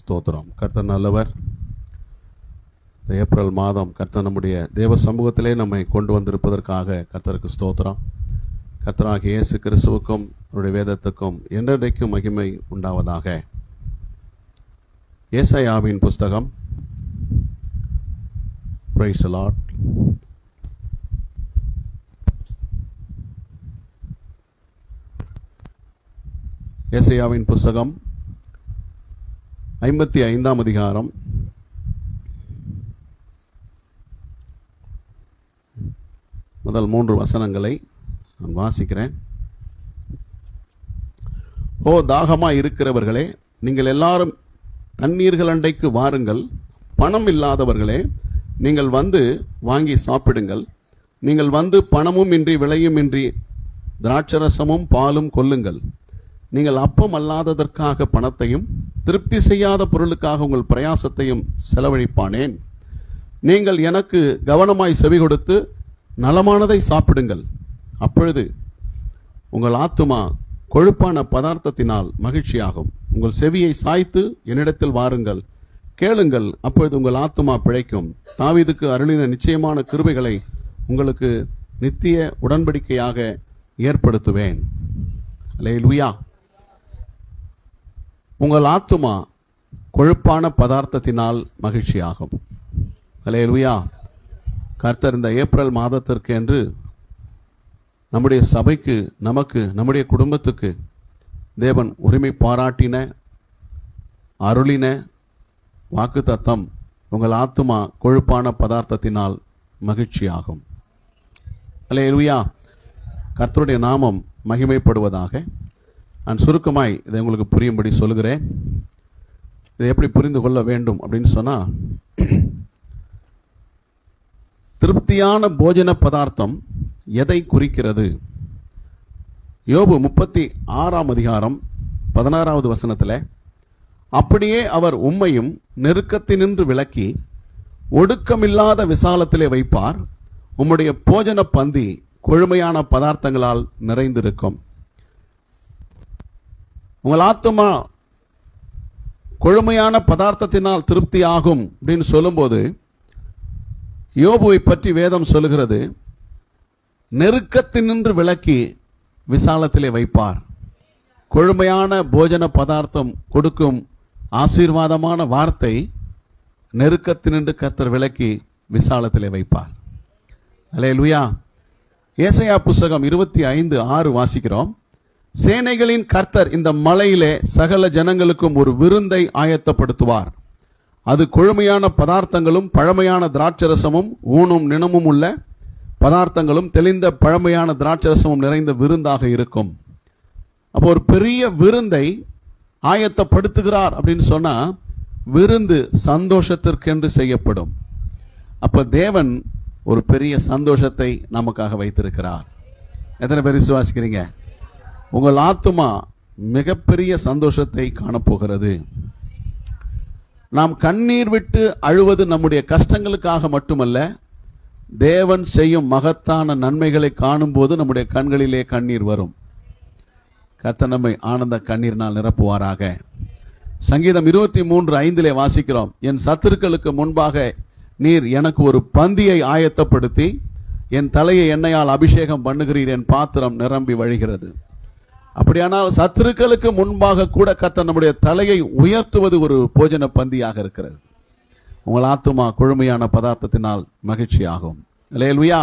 ஸ்தோத்திரம். கர்த்தர் நல்லவர். இந்த ஏப்ரல் மாதம் கர்த்தர் நம்முடைய தேவ சமூகத்திலே நம்மை கொண்டு வந்திருப்பதற்காக கர்த்தருக்கு ஸ்தோத்திரம். கர்த்தராகிய இயேசு கிறிஸ்துவுக்கும் அவருடைய வேதத்துக்கும் என்றென்றைக்கும் மகிமை உண்டாவதாக. ஏசாயாவின் புஸ்தகம், பிரைஸ் தி லார்ட். ஏசாயாவின் புஸ்தகம் 55ஆம் அதிகாரம் முதல் 3 வசனங்களை நான் வாசிக்கிறேன். ஓ தாகமாய் இருக்கிறவர்களே, நீங்கள் எல்லாரும் தண்ணீர்கள் அண்டைக்கு வாருங்கள். பணம் இல்லாதவர்களே, நீங்கள் வந்து வாங்கி சாப்பிடுங்கள். நீங்கள் வந்து பணமும் இன்றி விலையும் இன்றி திராட்சரசமும் பாலும் கொள்ளுங்கள். நீங்கள் அப்பம் அல்லாததற்காக பணத்தையும் திருப்தி செய்யாத பொருளுக்காக உங்கள் பிரயாசத்தையும் செலவழிப்பானேன். நீங்கள் எனக்கு கவனமாய் செவி கொடுத்து நலமானதை சாப்பிடுங்கள். அப்பொழுது உங்கள் ஆத்துமா கொழுப்பான பதார்த்தத்தினால் மகிழ்ச்சியாகும். உங்கள் செவியை சாய்த்து என்னிடத்தில் வாருங்கள், கேளுங்கள், அப்பொழுது உங்கள் ஆத்துமா பிழைக்கும். தாவீதுக்கு அருளின நிச்சயமான கிருபைகளை உங்களுக்கு நித்திய உடன்படிக்கையாக ஏற்படுத்துவேன். அல்லேலூயா. உங்கள் ஆத்துமா கொழுப்பான பதார்த்தத்தினால் மகிழ்ச்சியாகும். அல்லேலூயா. கர்த்தர் இந்த ஏப்ரல் மாதத்திற்கு என்று நம்முடைய சபைக்கு, நமக்கு, நம்முடைய குடும்பத்துக்கு தேவன் உரிமை பாராட்டின அருளின வாக்கு தத்தம், உங்கள் ஆத்துமா கொழுப்பான பதார்த்தத்தினால் மகிழ்ச்சியாகும். அல்லேலூயா. கர்த்தருடைய நாமம் மகிமைப்படுவதாக. நான் சுருக்கமாய் இதை உங்களுக்கு புரியும்படி சொல்லுகிறேன். இதை எப்படி புரிந்து கொள்ள வேண்டும் அப்படின்னு சொன்னா, திருப்தியான போஜன பதார்த்தம் எதை குறிக்கிறது? யோபு 36ஆம் அதிகாரம் 16வது வசனத்தில், அப்படியே அவர் உம்மையும் நெருக்கத்தினின்று விலக்கி ஒடுக்கமில்லாத விசாலத்திலே வைப்பார். உம்முடைய போஜன பந்தி கொழுமையான பதார்த்தங்களால் நிறைந்திருக்கும். உங்கள் ஆத்துமா கொழுமையான பதார்த்தத்தினால் திருப்தி ஆகும் அப்படின்னு சொல்லும்போது, யோபுவை பற்றி வேதம் சொல்லுகிறது, நெருக்கத்தினின்று விலக்கி விசாலத்திலே வைப்பார். கொழுமையான போஜன பதார்த்தம் கொடுக்கும் ஆசீர்வாதமான வார்த்தை, நெருக்கத்தினின்று கர்த்தர் விலக்கி விசாலத்திலே வைப்பார். அல்லேலூயா. ஏசாயா புஸ்தகம் 25:6 வாசிக்கிறோம். சேனைகளின் கர்த்தர் இந்த மலையிலே சகல ஜனங்களுக்கும் ஒரு விருந்தை ஆயத்தப்படுத்துவார். அது கொழுமையான பதார்த்தங்களும் பழமையான திராட்சரசமும் ஊனும் நிணமும் உள்ள பதார்த்தங்களும் தெளிந்த பழமையான திராட்சரசமும் நிறைந்த விருந்தாக இருக்கும். அப்போ ஒரு பெரிய விருந்தை ஆயத்தப்படுத்துகிறார் அப்படின்னு சொன்னா, விருந்து சந்தோஷத்திற்கென்று செய்யப்படும். அப்ப தேவன் ஒரு பெரிய சந்தோஷத்தை நமக்காக வைத்திருக்கிறார். எத்தனை பேர் விசுவாசிக்கிறீங்க? உங்கள் ஆத்துமா மிகப்பெரிய சந்தோஷத்தை காணப்போகிறது. நாம் கண்ணீர் விட்டு அழுவது நம்முடைய கஷ்டங்களுக்காக மட்டுமல்ல, தேவன் செய்யும் மகத்தான நன்மைகளை காணும் போது நம்முடைய கண்களிலே கண்ணீர் வரும். கர்த்தர் நம்மை ஆனந்த கண்ணீரினால் நிரப்புவாராக. சங்கீதம் 23:5 வாசிக்கிறோம், என் சத்துருக்களுக்கு முன்பாக நீர் எனக்கு ஒரு பந்தியை ஆயத்தப்படுத்தி என் தலையை எண்ணெயால் அபிஷேகம் பண்ணுகிறீர், என் பாத்திரம் நிரம்பி வழிகிறது. அப்படியானால் சத்துருக்களுக்கு முன்பாக கூட கர்த்தர் நம்முடைய தலையை உயர்த்துவது ஒரு போஜன பந்தியாக இருக்கிறது. உங்கள் ஆத்துமா கொழுமையான பதார்த்தத்தினால் மகிழ்ச்சியாகும். அல்லேலூயா.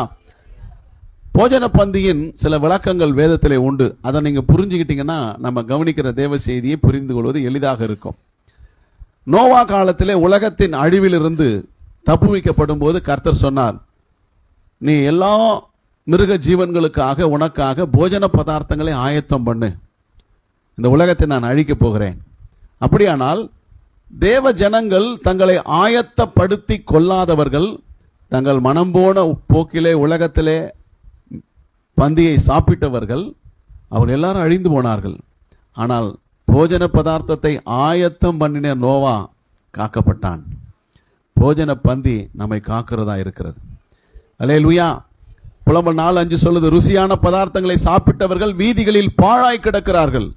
போஜன பந்தியின் சில விளக்கங்கள் வேதத்திலே உண்டு. அதை நீங்க புரிஞ்சுக்கிட்டீங்கன்னா நம்ம கவனிக்கிற தேவ செய்தியை புரிந்து கொள்வது எளிதாக இருக்கும். நோவா காலத்திலே உலகத்தின் அழிவிலிருந்து தப்புவிக்கப்படும் போது கர்த்தர் சொன்னார், நீ எல்லா மிருக ஜீவன்களுக்காக உனக்காக போஜன பதார்த்தங்களை ஆயத்தம் பண்ணு, இந்த உலகத்தை நான் அழிக்கப் போகிறேன். அப்படியானால் தேவ ஜனங்கள் தங்களை ஆயத்தப்படுத்தி கொள்ளாதவர்கள், தங்கள் மனம் போன போக்கிலே உலகத்திலே பந்தியை சாப்பிட்டவர்கள், அவர் எல்லாரும் அழிந்து போனார்கள். ஆனால் போஜன பதார்த்தத்தை ஆயத்தம் பண்ணின நோவா காக்கப்பட்டான். போஜன பந்தி நம்மை காக்கிறதா இருக்கிறது. அல்லேலூயா. புலம்பல் 4:5 சொல்லுது, ருசியான பதார்த்தங்களை சாப்பிட்டவர்கள் வீதிகளில் பாழாய் கிடக்கிறார்கள்.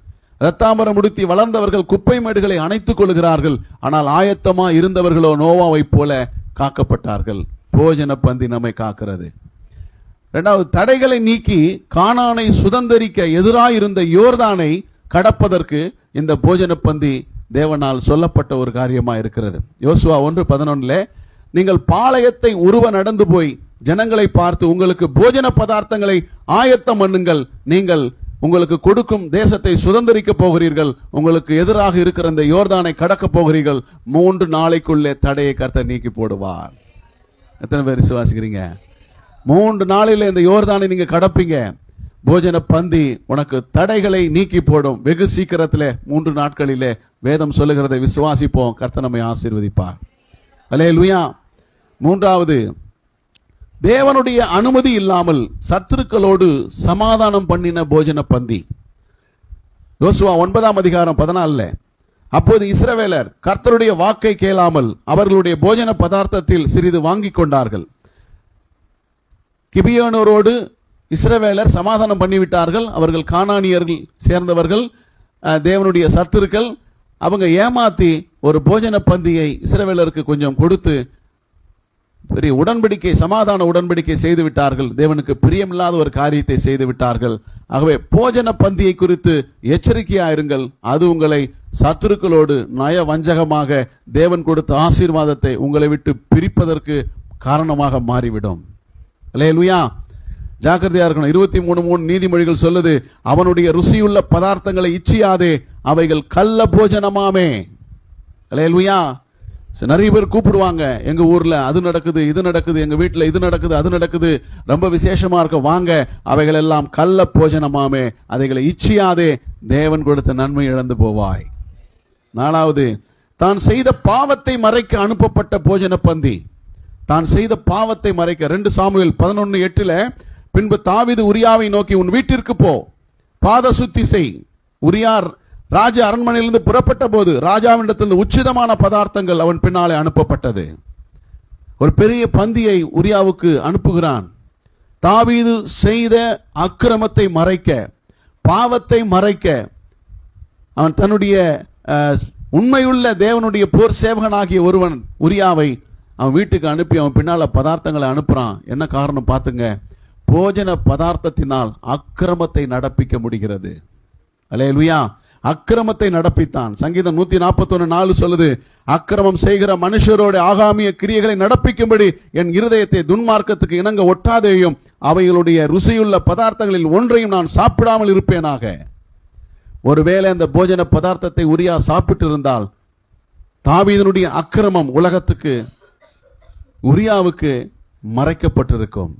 இரத்தாம்பரம் உடுத்தி வளர்ந்தவர்கள் குப்பை மேடுகளை அணைத்துக் கொள்கிறார்கள். ஆனால் ஆயத்தமா இருந்தவர்களோ நோவாவை போல காக்கப்பட்டார்கள். போஜன பந்தி நம்மை காக்கிறது. இரண்டாவது, தடைகளை நீக்கி கானானை சுதந்தரிக்க எதிராயிருந்த யோர்தானை கடப்பதற்கு இந்த போஜன பந்தி தேவனால் சொல்லப்பட்ட ஒரு காரியமா இருக்கிறது. யோசுவா 1:11 நீங்கள் பாளையத்தை உருவ நடந்து போய் ஜனங்களை பார்த்து உங்களுக்கு போஜன பதார்த்தங்களை ஆயத்தம் பண்ணுங்கள், நீங்கள் உங்களுக்கு கொடுக்கும் தேசத்தை சுதந்தரிக்க போகிறீர்கள், உங்களுக்கு எதிராக இருக்கிற இந்த யோர்தானை கடக்க போகிறீர்கள், 3 நாளைக்குள்ளே தடையை கர்த்தர் நீக்கி போடுவார். எத்தனை பேர் விசுவாசிக்கிறீங்க? 3 நாளில் இந்த யோர்தானை நீங்க கடப்பீங்க, போஜன பந்தி உனக்கு தடைகளை நீக்கி போடும். வெகு சீக்கிரத்திலே 3 நாட்களிலே வேதம் சொல்லுகிறதை விசுவாசிப்போம். கர்த்தர் நம்மை ஆசீர்வதிப்பார். அல்லேலூயா. மூன்றாவது, தேவனுடைய அனுமதி இல்லாமல் சத்துருக்களோடு சமாதானம் பண்ணின போஜன பந்தி. யோசுவா 9:14 அப்போது இஸ்ரவேலர் கர்த்தருடைய வாக்கை கேளாமல் அவர்களுடைய போஜன பதார்த்தத்தில் சிறிது வாங்கிக் கொண்டார்கள். கிபியோனோரோடு இஸ்ரவேலர் சமாதானம் பண்ணிவிட்டார்கள். அவர்கள் கானானியர்கள் சேர்ந்தவர்கள், தேவனுடைய சத்துருக்கள். அவங்க ஏமாத்தி ஒரு போஜன பந்தியை இஸ்ரவேலருக்கு கொஞ்சம் கொடுத்து பெரிய உடன்படிக்கை, சமாதான உடன்படிக்கை செய்து விட்டார்கள். தேவனுக்கு பிரியமில்லாத ஒரு காரியத்தை செய்து விட்டார்கள். ஆகவே போஜன பந்தியை குறித்து எச்சரிக்கையாயிருங்கள். அது உங்களை சத்துருக்களோடு நய வஞ்சகமாக தேவன் கொடுத்த ஆசீர்வாதத்தை உங்களை விட்டு பிரிப்பதற்கு காரணமாக மாறிவிடும். அல்லேலூயா. ஜாக்கிரதையா இருக்கணும். 23:3 நீதிமொழிகள் சொல்லுது, அவனுடைய ருசியுள்ள பதார்த்தங்களை இச்சியாதே, அவைகள் கள்ள போஜனமாமே. அல்லேலூயா. நிறைய பேர் கூப்பிடுவாங்க, எங்க ஊர்ல அது நடக்குது இது நடக்குது, எங்க வீட்டுல இது நடக்குது அது நடக்குது, ரொம்ப விசேஷமா இருக்க வாங்க, அவைகள் எல்லாம் கள்ள போஜனமாமே, அதைகளை இச்சியாதே, தேவன் கொடுத்த நன்மை இழந்து போவாய். 4வது, தான் செய்த பாவத்தை மறைக்க அனுப்பப்பட்ட போஜன பந்தி. தான் செய்த பாவத்தை மறைக்க 2 சாமுவேல் 11:8 பின்பு தாவீது உரியாவை நோக்கி, உன் வீட்டிற்கு போ, பாத சுத்தி செய். உரியா ராஜ அரண்மனையிலிருந்து புறப்பட்ட போது ராஜாவிடத்திலிருந்து உச்சிதமான பதார்த்தங்கள் அவன் பின்னாலே அனுப்பப்பட்டது. ஒரு பெரிய பந்தியை உரியாவுக்கு அனுப்புகிறான். தாவீது செய்த அக்கிரமத்தை மறைக்க, பாவத்தை மறைக்க, அவன் தன்னுடைய உண்மையுள்ள தேவனுடைய போர் சேவகனாகிய ஒருவன் உரியாவை அவன் வீட்டுக்கு அனுப்பி அவன் பின்னால பதார்த்தங்களை அனுப்புறான். என்ன காரணம் பார்த்துங்க, போஜன பதார்த்தத்தினால் அக்கிரமத்தை நடப்பிக்க முடிகிறது. அல்லேலூயா. அக்கிரமத்தை நடப்பித்தான். சங்கீதம் 141:4 சொல்லுது, அக்கிரமம் செய்கிற மனுஷரோட ஆகாமிய கிரியைகளை நடப்பிக்கும்படி என் இருதயத்தை துன்மார்க்கத்துக்கு இணங்க ஒட்டாதேயும், அவைகளுடைய ருசியுள்ள பதார்த்தங்களில் ஒன்றையும் நான் சாப்பிடாமல் இருப்பேனாக. ஒருவேளை அந்த போஜன பதார்த்தத்தை உரியா சாப்பிட்டு இருந்தால் தாவீதனுடைய அக்கிரமம் உலகத்துக்கு, உரியாவுக்கு மறைக்கப்பட்டிருக்கும்.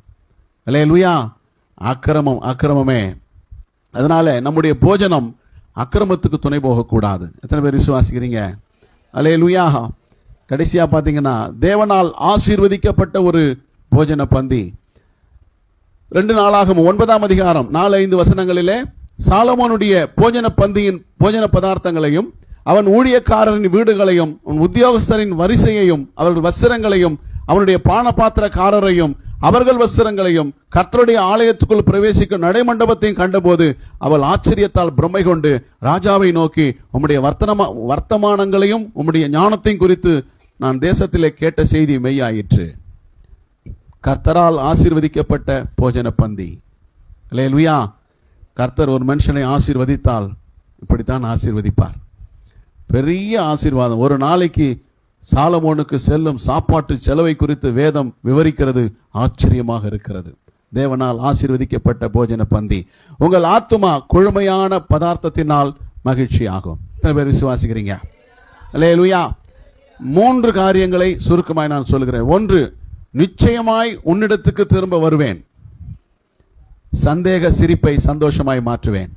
அல்லேலூயா. அக்கிரமமே. அதனால நம்முடைய போஜனம் அக்கிரமத்துக்கு துணை போகக்கூடாது. எத்தனை பேர் விசுவாசிக்கிறீங்க? அல்லேலூயா. கடைசியா பாத்தீங்கன்னா, தேவனால் ஆசீர்வதிக்கப்பட்ட ஒரு போஜன பந்தி. 2 நாளாகமம் 9:4-5 சாலமோனுடைய போஜன பந்தியின் போஜன பதார்த்தங்களையும் அவன் ஊழியக்காரரின் வீடுகளையும் உத்தியோகஸ்தரின் வரிசையையும் அவர்கள் வஸ்திரங்களையும் அவனுடைய பானபாத்திரக்காரரையும் அவர்கள் வஸ்திரங்களையும் கர்த்தருடைய ஆலயத்துக்குள் பிரவேசிக்கும் நடைமண்டபத்தையும் கண்டபோது அவள் ஆச்சரியத்தால் பிரமை கொண்டு ராஜாவை நோக்கி, உம்முடைய வர்த்தமானங்களையும் உம்முடைய ஞானத்தையும் குறித்து நான் தேசத்திலே கேட்ட செய்தி மெய்யாயிற்று. கர்த்தரால் ஆசீர்வதிக்கப்பட்ட போஜன பந்தி. அல்லேலூயா. கர்த்தர் ஒரு மனுஷனை ஆசீர்வதித்தால் இப்படித்தான் ஆசீர்வதிப்பார். பெரிய ஆசீர்வாதம். ஒரு நாளைக்கு சாலமோனுக்கு செல்லும் சாப்பாட்டு செலவை குறித்து வேதம் விவரிக்கிறது. ஆச்சரியமாக இருக்கிறது. தேவனால் ஆசீர்வதிக்கப்பட்ட போஜன பந்தி. உங்கள் ஆத்துமா கொழுமையான பதார்த்தத்தினால் மகிழ்ச்சி ஆகும். எத்தனை பேர் விசுவாசிக்கிறீங்க? அல்லேலூயா. 3 காரியங்களை சுருக்கமாய் நான் சொல்கிறேன். 1, நிச்சயமாய் உன்னிடத்துக்கு திரும்ப வருவேன். சந்தேக சிரிப்பை சந்தோஷமாய் மாற்றுவேன்.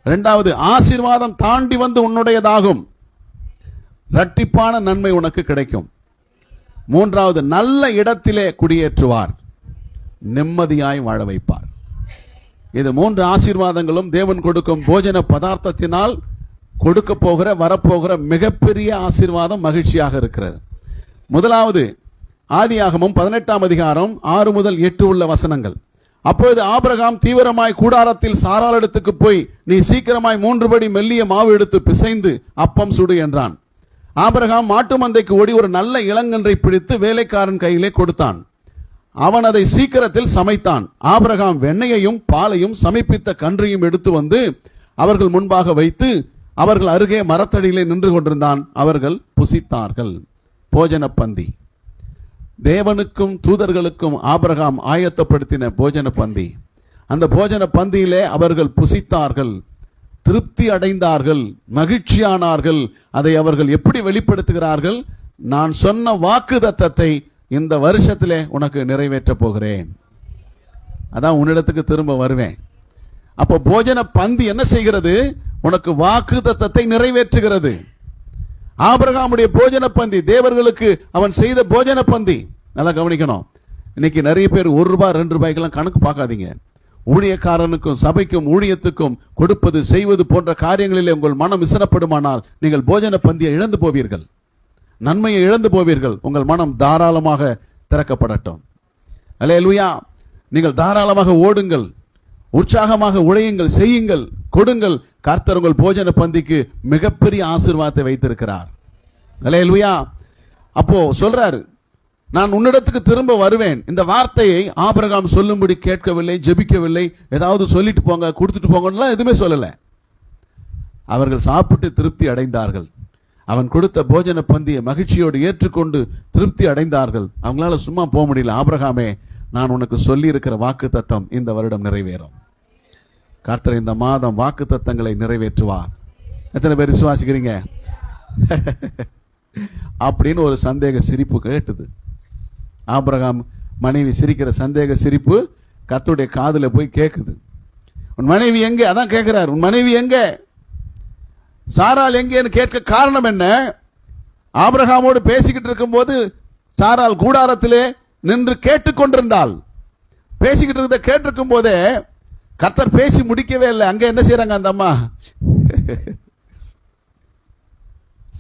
2வது, ஆசீர்வாதம் தாண்டி வந்து உன்னுடையதாகும். இரட்டிப்பான நன்மை உனக்கு கிடைக்கும். 3வது, நல்ல இடத்திலே குடியேற்றுவார், நிம்மதியாய் வாழ வைப்பார். இது 3 ஆசீர்வாதங்களும் தேவன் கொடுக்கும் போஜன பதார்த்தத்தினால் கொடுக்க போகிற வரப்போகிற மிகப்பெரிய ஆசீர்வாதம் மகிழ்ச்சியாக இருக்கிறது. முதலாவது, ஆதியாகமம் 18 6-8 உள்ள வசனங்கள். அப்பொழுது ஆபிரகாம் தீவிரமாய் கூடாரத்தில் சாராளிடத்துக்கு போய், நீ சீக்கிரமாய் 3 படி மெல்லிய மாவு எடுத்து பிசைந்து அப்பம் சுடு என்றான். ஆபிரகாம் மாட்டு மந்தைக்கு ஓடி ஒரு நல்ல இளங்கன்றை பிடித்து வேலைக்காரன் கையிலே கொடுத்தான். அவன் அதை சீக்கிரத்தில் சமைத்தான். ஆபிரகாம் வெண்ணெயையும் பாலையும் சமைப்பித்த கன்றையும் எடுத்து வந்து அவர்கள் முன்பாக வைத்து அவர்கள் அருகே மரத்தடியிலே நின்று கொண்டிருந்தான். அவர்கள் புசித்தார்கள். போஜன பந்தி, தேவனுக்கும் தூதர்களுக்கும் ஆபிரகாம் ஆயத்தப்படுத்தின போஜன பந்தி. அந்த போஜன பந்தியிலே அவர்கள் புசித்தார்கள், திருப்தி அடைந்தார்கள், மகிழ்ச்சியானார்கள். அதை அவர்கள் எப்படி வெளிப்படுத்துகிறார்கள்? நான் சொன்ன வாக்குத்தத்தத்தை இந்த வருஷத்திலே உனக்கு நிறைவேற்ற போகிறேன், அதான் உன்னிடத்துக்கு திரும்ப வருவேன். அப்போ போஜன பந்தி என்ன செய்கிறது? உனக்கு வாக்குத்தத்தத்தை நிறைவேற்றுகிறது. ஆபிரகாமுடைய போஜன பந்தி, தேவர்களுக்கு அவன் செய்த போஜன பந்தி. நல்லா கவனிக்கணும். இன்னைக்கு நிறைய பேர் 1 ரூபாய் 2 ரூபாய்க்கெல்லாம் கணக்கு பார்க்காதீங்க. ஊழியக்காரனுக்கும் சபைக்கும் ஊழியத்துக்கும் கொடுப்பது செய்வது போன்ற காரியங்களிலே உங்கள் மனம் விசனப்படுமானால் நீங்கள் போஜன பந்தியை இழந்து போவீர்கள், நன்மையை இழந்து போவீர்கள். உங்கள் மனம் தாராளமாக திறக்கப்படட்டும். அல்லேலூயா. நீங்கள் தாராளமாக ஓடுங்கள், உற்சாகமாக உழையுங்கள், செய்யுங்கள், கொடுங்கள். கர்த்தர் உங்கள் போஜன பந்திக்கு மிகப்பெரிய ஆசீர்வாதத்தை வைத்திருக்கிறார். அல்லேலூயா. அப்போ சொல்றாரு, நான் உன்னிடத்துக்கு திரும்ப வருவேன். இந்த வார்த்தையை ஆபிரகாம் சொல்லும்படி கேட்கவில்லை, ஜெபிக்கவில்லை. ஏதாவது சொல்லிட்டு போங்க, கொடுத்துட்டு போங்கலாம் எதுவுமே சொல்லல. அவர்கள் சாப்பிட்டு திருப்தி அடைந்தார்கள். அவன் கொடுத்த போஜன பந்தியை மகிழ்ச்சியோடு ஏற்றுக்கொண்டு திருப்தி அடைந்தார்கள். அவங்களால சும்மா போக முடியல. ஆபிரகாமே, நான் உனக்கு சொல்லி இருக்கிற வாக்கு தத்தம் இந்த வருடம் நிறைவேறும். கர்த்தர் இந்த மாதம் வாக்கு தத்தங்களை நிறைவேற்றுவார். எத்தனை பேர் விசுவாசிக்கிறீங்க? அப்படின்னு ஒரு சந்தேக சிரிப்பு கேட்டது. ஆபிரகாம் மனைவி சிரிக்கிற சந்தேக சிரிப்பு கர்த்தருடைய காதுல போய் கேட்குது. உன் மனைவி எங்கே? அதான் கேட்கிறார், உன் மனைவி எங்கே, சாராள் எங்கேன்னு கேட்க காரணம் என்ன? ஆபிரகாமோடு பேசிக்கிட்டு இருக்கும் போது சாராள் கூடாரத்திலே நின்று கேட்டுக்கொண்டிருந்தாள். பேசிக்கிட்டு இருந்த கேட்டிருக்கும் போதே கர்த்தர் பேசி முடிக்கவே இல்லை. அங்க என்ன செய்யறாங்க அந்த அம்மா?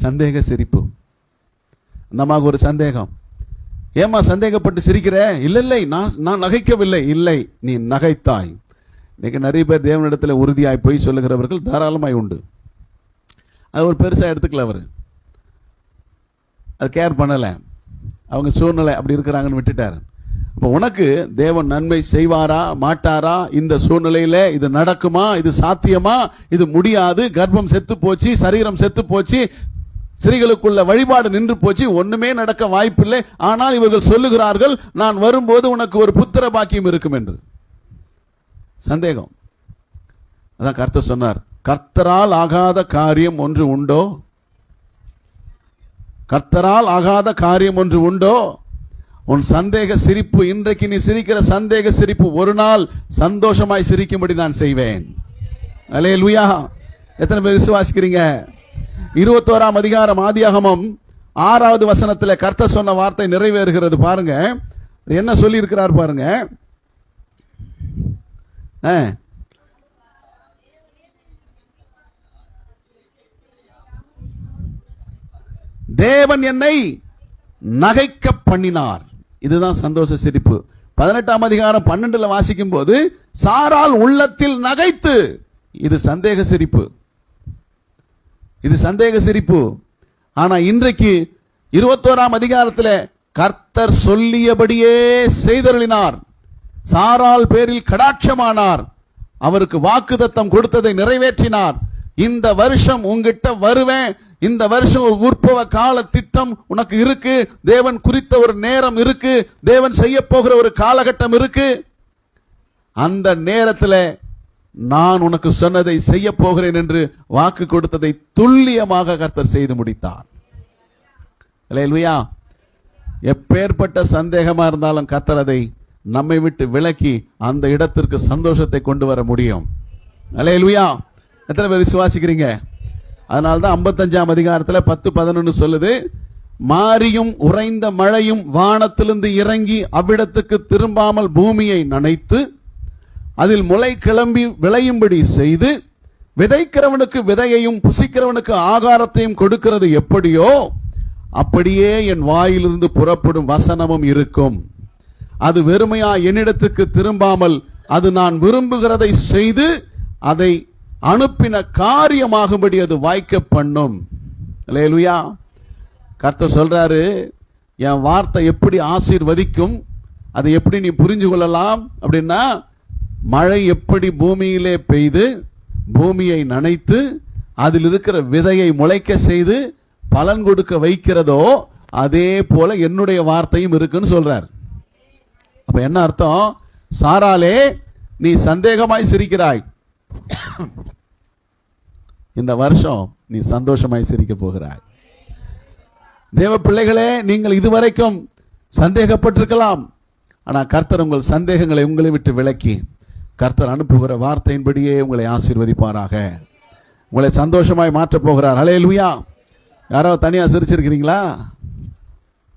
சந்தேக சிரிப்பு. அந்த அம்மாவுக்கு ஒரு சந்தேகம். ஏமா சந்தேகப்பட்டு சிரிக்கிற? இல்லை இல்லை, நான் நகைக்கவில்லை. இல்லை, நீ நகைத்தாய். இன்னைக்கு நிறைய பேர் தேவனிடத்தில் உறுதியாய் போய் சொல்லுகிறவர்கள் தாராளமாய் உண்டு. அது ஒரு பெருசா எடுத்துக்கல, அவர் அது கேர் பண்ணல. அவங்க சூழ்நிலை அப்படி இருக்கிறாங்கன்னு விட்டுட்டார். அப்போ உனக்கு தேவன் நன்மை செய்வாரா மாட்டாரா? இந்த சூழ்நிலையில இது நடக்குமா? இது சாத்தியமா? இது முடியாது. கர்ப்பம் செத்து போச்சு, சரீரம் செத்து போச்சு, ஸ்திரீகளுக்குள்ள வழிபாடு நின்று போச்சு, ஒண்ணுமே நடக்க வாய்ப்பில்லை. ஆனால் இவர்கள் சொல்லுகிறார்கள், நான் வரும்போது உனக்கு ஒரு புத்திர பாக்கியம் இருக்கும் என்று. சந்தேகம். அதான் கர்த்தர் சொன்னார், கர்த்தரால் ஆகாத காரியம் ஒன்று உண்டோ? கர்த்தரால் ஆகாத காரியம் ஒன்று உண்டோ? உன் சந்தேக சிரிப்பு, இன்றைக்கு நீ சிரிக்கிற சந்தேக சிரிப்பு ஒரு நாள் சந்தோஷமாய் சிரிக்கும்படி நான் செய்வேன். அல்லேலூயா. எத்தனை பேர் விசுவாசிக்கிறீங்க? 21ஆம் அதிகாரம் ஆதியாகமம் 6வது வசனத்தில் கர்த்தர் சொன்ன வார்த்தை நிறைவேறுகிறது. பாருங்க என்ன சொல்லி இருக்கிறார் பாருங்க. தேவன் என்னை நகைக்க பண்ணினார். இதுதான் சந்தோஷ சிரிப்பு. 18ஆம் அதிகாரம் 12ல வாசிக்கும் போது சாராள் உள்ளத்தில் நகைத்து. இது சந்தேக சிரிப்பு, இது சந்தேக சிரிப்பு. ஆனா இன்றைக்கு 21ஆம் அதிகாரத்தில் கர்த்தர் சொல்லியபடியே செய்தருளினார். சாராள் பேரில் கடாட்சமானார். அவருக்கு வாக்குத்தத்தம் கொடுத்ததை நிறைவேற்றினார். இந்த வருஷம் உங்கிட்ட வருவேன், இந்த வருஷம் ஒரு உற்பவ கால திட்டம் உனக்கு இருக்கு, தேவன் குறித்த ஒரு நேரம் இருக்கு, தேவன் செய்ய போகிற ஒரு காலகட்டம் இருக்கு. அந்த நேரத்தில் நான் உனக்கு சொன்னதை செய்ய போகிறேன் என்று வாக்கு கொடுத்ததை துல்லியமாக கர்த்தர் செய்து முடித்தார். அல்லேலூயா. எப்பேற்பட்ட சந்தேகமா இருந்தாலும் கர்த்தர் அதை நம்மை விட்டு விலக்கி அந்த இடத்திற்கு சந்தோஷத்தை கொண்டு வர முடியும். அல்லேலூயா. எத்தனை பேர் விசுவாசிக்கிறீங்க? அதனால்தான் 55ஆம் அதிகாரத்தில் 10-11 சொல்லுது, மாரியும் உறைந்த மழையும் வானத்திலிருந்து இறங்கி அவ்விடத்துக்கு திரும்பாமல் பூமியை நனைத்து அதில் முளை கிளம்பி விளையும்படி செய்து விதைக்கிறவனுக்கு விதையையும் புசிக்கிறவனுக்கு ஆகாரத்தையும் கொடுக்கிறது எப்படியோ அப்படியே என் வாயிலிருந்து புறப்படும் வசனமும் இருக்கும். அது வெறுமையா என்னிடத்துக்கு திரும்பாமல் அது நான் விரும்புகிறதை செய்து அதை அனுப்பின காரியமாகும்படி அது வாய்க்க பண்ணும். அல்லேலூயா. கர்த்தர் சொல்றாரு, என் வார்த்தை எப்படி ஆசீர்வதிக்கும், அதை எப்படி நீ புரிஞ்சு கொள்ளலாம் அப்படின்னா, மழை எப்படி பூமியிலே பெய்து பூமியை நனைத்து அதில் இருக்கிற விதையை முளைக்க செய்து பலன் கொடுக்க வைக்கிறதோ அதே போல என்னுடைய வார்த்தையும் இருக்குன்னு சொல்றார். அப்ப என்ன அர்த்தம்? சாராலே நீ சந்தேகமாய் சிரிக்கிறாய், இந்த வருஷம் நீ சந்தோஷமாய் சிரிக்க போகிறாய். தேவ பிள்ளைகளே, நீங்கள் இதுவரைக்கும் சந்தேகப்பட்டிருக்கலாம். ஆனா கர்த்தர் உங்கள் சந்தேகங்களை உங்களை விட்டு விலக்கி கர்த்தர் அனுப்புகிற வார்த்தையின்படியே உங்களை ஆசீர்வதிப்பாராக. உங்களை சந்தோஷமாய் மாற்றப் போகிறார். ஹல்லேலூயா. யாரோ தனியா சிரிச்சிருக்கிறீங்களா?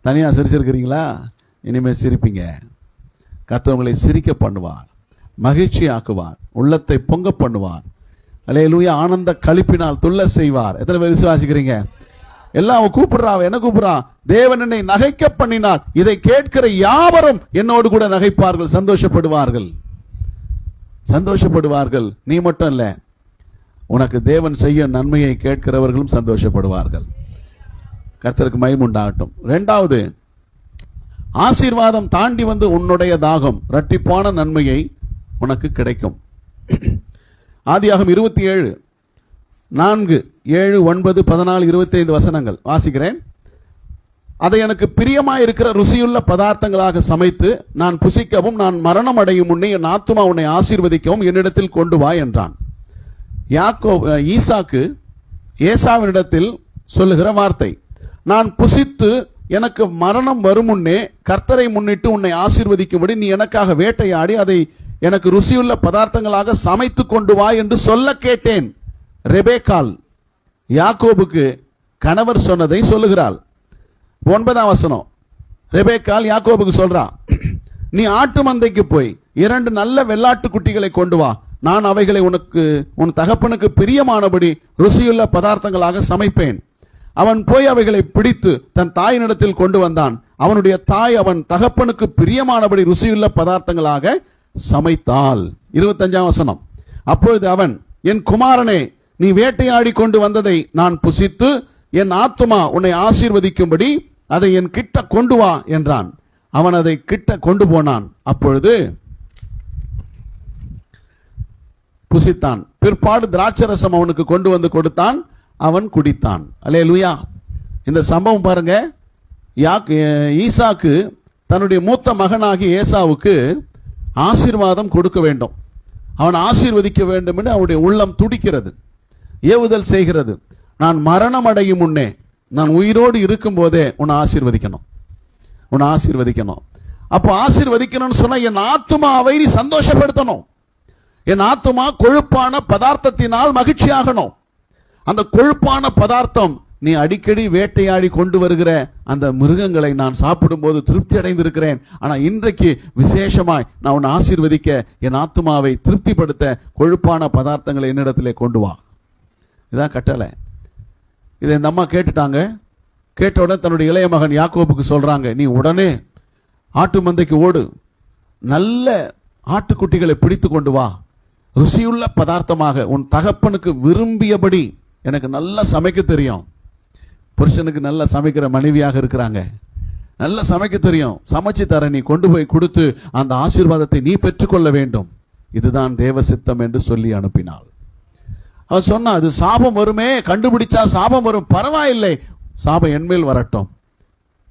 தனியா சிரிச்சிருக்கிறீங்களா? இனிமேல் சிரிப்பீங்க. கர்த்தர் உங்களை சிரிக்க பண்ணுவார், மகிழ்ச்சி ஆக்குவார், உள்ளத்தை பொங்க பண்ணுவார். ஹல்லேலூயா. ஆனந்த களிப்பினால் துள்ள செய்வார். எத்தனை பேர் விசுவாசிக்கிறீங்க? எல்லாம் கூப்பிடுறா, என்ன கூப்பிடுறா? தேவன் என்னை நகைக்க பண்ணினார், இதை கேட்கிற யாவரும் என்னோடு கூட நகைப்பார்கள், சந்தோஷப்படுவார்கள். சந்தோஷப்படுவார்கள். நீ மட்டும் இல்ல, உனக்கு தேவன் செய்ய நன்மையை கேட்கிறவர்களும் சந்தோஷப்படுவார்கள். கர்த்தருக்கு மகிமை உண்டாகட்டும். இரண்டாவது, ஆசீர்வாதம் தாண்டி வந்து உன்னுடைய தாகம், இரட்டிப்பான நன்மையை உனக்கு கிடைக்கும். ஆதியாகமம் 27 4 7 9 14 25 வசனங்கள் வாசிக்கிறேன். அதை எனக்கு பிரியமாயிருக்கிற ருசியுள்ள பதார்த்தங்களாக சமைத்து நான் புசிக்கவும் நான் மரணம் அடையும் முன்னே என் ஆத்துமா உன்னை ஆசீர்வதிக்கவும் என்னிடத்தில் கொண்டு வா என்றான். ஈசாக்கு ஏசாவினிடத்தில் சொல்லுகிற வார்த்தை, நான் புசித்து எனக்கு மரணம் வரும் முன்னே கர்த்தரை முன்னிட்டு உன்னை ஆசீர்வதிக்கும்படி நீ எனக்காக வேட்டையாடி அதை எனக்கு ருசியுள்ள பதார்த்தங்களாக சமைத்து கொண்டு வா என்று சொல்ல கேட்டேன். ரெபேக்காள் யாக்கோபுக்கு கணவர் சொன்னதை சொல்லுகிறாள். 9ஆம் வசனம், ரெபேக்காள் யாக்கோபுக்கு சொல்றா, நீ ஆட்டு மந்தைக்கு போய் 2 நல்ல வெள்ளாட்டு குட்டிகளை கொண்டு வா, நான் அவைகளை உன் தகப்பனுக்கு பிரியமானபடி ருசியுள்ள பதார்த்தங்களாக சமைப்பேன். அவன் போய் அவைகளை பிடித்து தன் தாயினிடத்தில் கொண்டு வந்தான். அவனுடைய தாய் அவன் தகப்பனுக்கு பிரியமானபடி ருசியுள்ள பதார்த்தங்களாக சமைத்தாள். 25ஆம் வசனம், அப்பொழுது அவன், என் குமாரனே, நீ வேட்டையாடி கொண்டு வந்ததை நான் புசித்து என் ஆத்துமா உன்னை ஆசீர்வதிக்கும்படி அதை என் கிட்ட கொண்டு வா என்றான். அவன் அதை கிட்ட கொண்டு போனான். அப்பொழுது புசித்தான். பிற்பாடு திராட்சரசம் அவனுக்கு கொண்டு வந்து கொடுத்தான், அவன் குடித்தான். அல்லேலூயா. இந்த சம்பவம் பாருங்க. ஈசாக்கு தன்னுடைய மூத்த மகனாகிய ஏசாவுக்கு ஆசீர்வாதம் கொடுக்க வேண்டும், அவன் ஆசீர்வதிக்க வேண்டும் என்று அவனுடைய உள்ளம் துடிக்கிறது, ஏவுதல் செய்கிறது. நான் மரணம் அடையும் முன்னே, நான் உயிரோடு இருக்கும் போதே உன்னை ஆசீர்வதிக்கணும், உன்னை ஆசீர்வதிக்கணும். அப்போ ஆசீர்வதிக்கணும்னு சொன்னா என் ஆத்துமாவை நீ சந்தோஷப்படுத்தணும். என் ஆத்துமா கொழுப்பான பதார்த்தத்தினால் மகிழ்ச்சியாகணும். அந்த கொழுப்பான பதார்த்தம், நீ அடிக்கடி வேட்டையாடி கொண்டு வருகிற அந்த மிருகங்களை நான் சாப்பிடும் போது திருப்தி அடைந்திருக்கிறேன். ஆனா இன்றைக்கு விசேஷமாய் நான் உன்னை ஆசீர்வதிக்க என் ஆத்துமாவை திருப்திப்படுத்த கொழுப்பான பதார்த்தங்களை என்னிடத்திலே கொண்டு வா. இதான் கட்டளை. இதை இந்த அம்மா கேட்டுட்டாங்க. கேட்ட உடனே தன்னுடைய இளைய மகன் யாக்கோபுக்கு சொல்றாங்க, நீ உடனே ஆட்டு மந்தைக்கு ஓடு, நல்ல ஆட்டுக்குட்டிகளை பிடித்து கொண்டு வா, ருசியுள்ள பதார்த்தமாக உன் தகப்பனுக்கு விரும்பியபடி. எனக்கு நல்லா சமைக்க தெரியும், புருஷனுக்கு நல்லா சமைக்கிற மனைவியாக இருக்கிறாங்க, நல்லா சமைக்க தெரியும், சமைச்சு தர, நீ கொண்டு போய் கொடுத்து அந்த ஆசீர்வாதத்தை நீ பெற்றுக்கொள்ள வேண்டும், இதுதான் தேவ சித்தம் என்று சொல்லி அனுப்பினாள். அவன் சொன்னா, அது சாபம் வருமே, கண்டுபிடிச்சா சாபம் வரும், பரவாயில்லை, சாபம் என்மேல் வரட்டும்,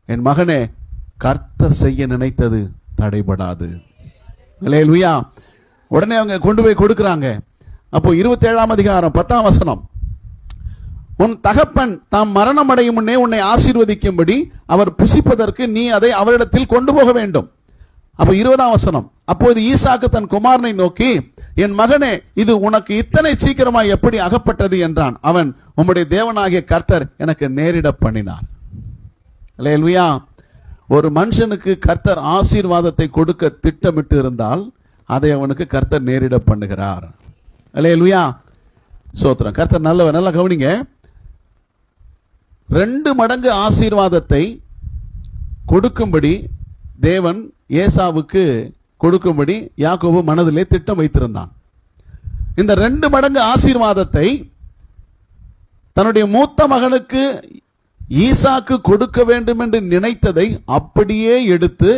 என் மகனே, கர்த்தர் செய்ய நினைத்தது தடைபடாது. அல்லேலூயா. உடனே அவங்க கொண்டு போய் கொடுக்கிறாங்க. அப்போ 27ஆம் அதிகாரம் 10ஆம் வசனம், உன் தகப்பன் தாம் மரணம் அடையும் முன்னே உன்னை ஆசீர்வதிக்கும்படி அவர் புசிப்பதற்கு நீ அதை அவரிடத்தில் கொண்டு போக வேண்டும். அப்போ 20ஆம் வசனம், அப்போது ஈசாக்கு தன் குமாரனை நோக்கி, என் மகனே, இது உனக்கு இத்தனை சீக்கிரமாய் எப்படி அகப்பட்டது என்றான். அவன், உம்முடைய தேவனாகிய கர்த்தர் எனக்கு நேரிட பண்ணினார். அல்லேலூயா. ஒரு மனுஷனுக்கு கர்த்தர் ஆசீர்வாதத்தை கொடுக்க திட்டமிட்டு இருந்தால் அதை அவனுக்கு கர்த்தர் நேரிட பண்ணுகிறார். அல்லேலூயா. சோத்திரம். கர்த்தர் நல்லவர். நல்லா கவனிங்க. 2 மடங்கு ஆசீர்வாதத்தை கொடுக்கும்படி தேவன் ஏசாவுக்கு கொடுக்கும்படி யாக்கோபு மனதிலே திட்டம் வைத்திருந்தான். இந்த 2 மடங்கு ஆசீர்வாதத்தை தன்னுடைய மூத்த மகனுக்கு ஈசாக்கு கொடுக்க வேண்டும் என்று நினைத்ததை அப்படியே எடுத்து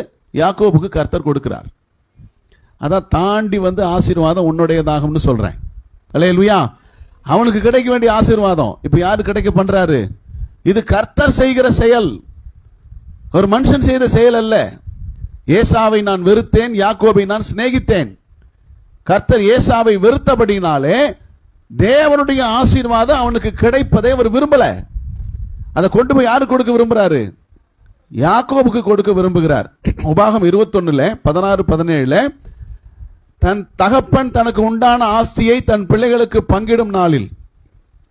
யாக்கோபுக்கு கர்த்தர் கொடுக்கிறார். அதான் தாண்டி ஆசீர்வாதம் உன்னுடையதாகும்னு சொல்றேன். அல்லேலூயா. அவனுக்கு கிடைக்க வேண்டிய ஆசீர்வாதம் இப்ப யாரு கிடைக்க பண்றாரு? இது கர்த்தர் செய்கிற செயல், ஒரு மனுஷன் செய்த செயல் அல்ல. ஏசாவை நான் வெறுத்தேன், யாக்கோபை நான் சிநேகித்தேன். கர்த்தர் ஏசாவை வெறுத்தபடினாலே தேவனுடைய ஆசீர்வாதம் அவனுக்கு கிடைப்பதை அவர் விரும்பல. அதை கொண்டு போய் யாரு கொடுக்க விரும்புறாரு? யாக்கோபுக்கு கொடுக்க விரும்புகிறார். உபாகம் 21:16-17 தன் தகப்பன் தனக்கு உண்டான ஆஸ்தியை தன் பிள்ளைகளுக்கு பங்கிடும் நாளில்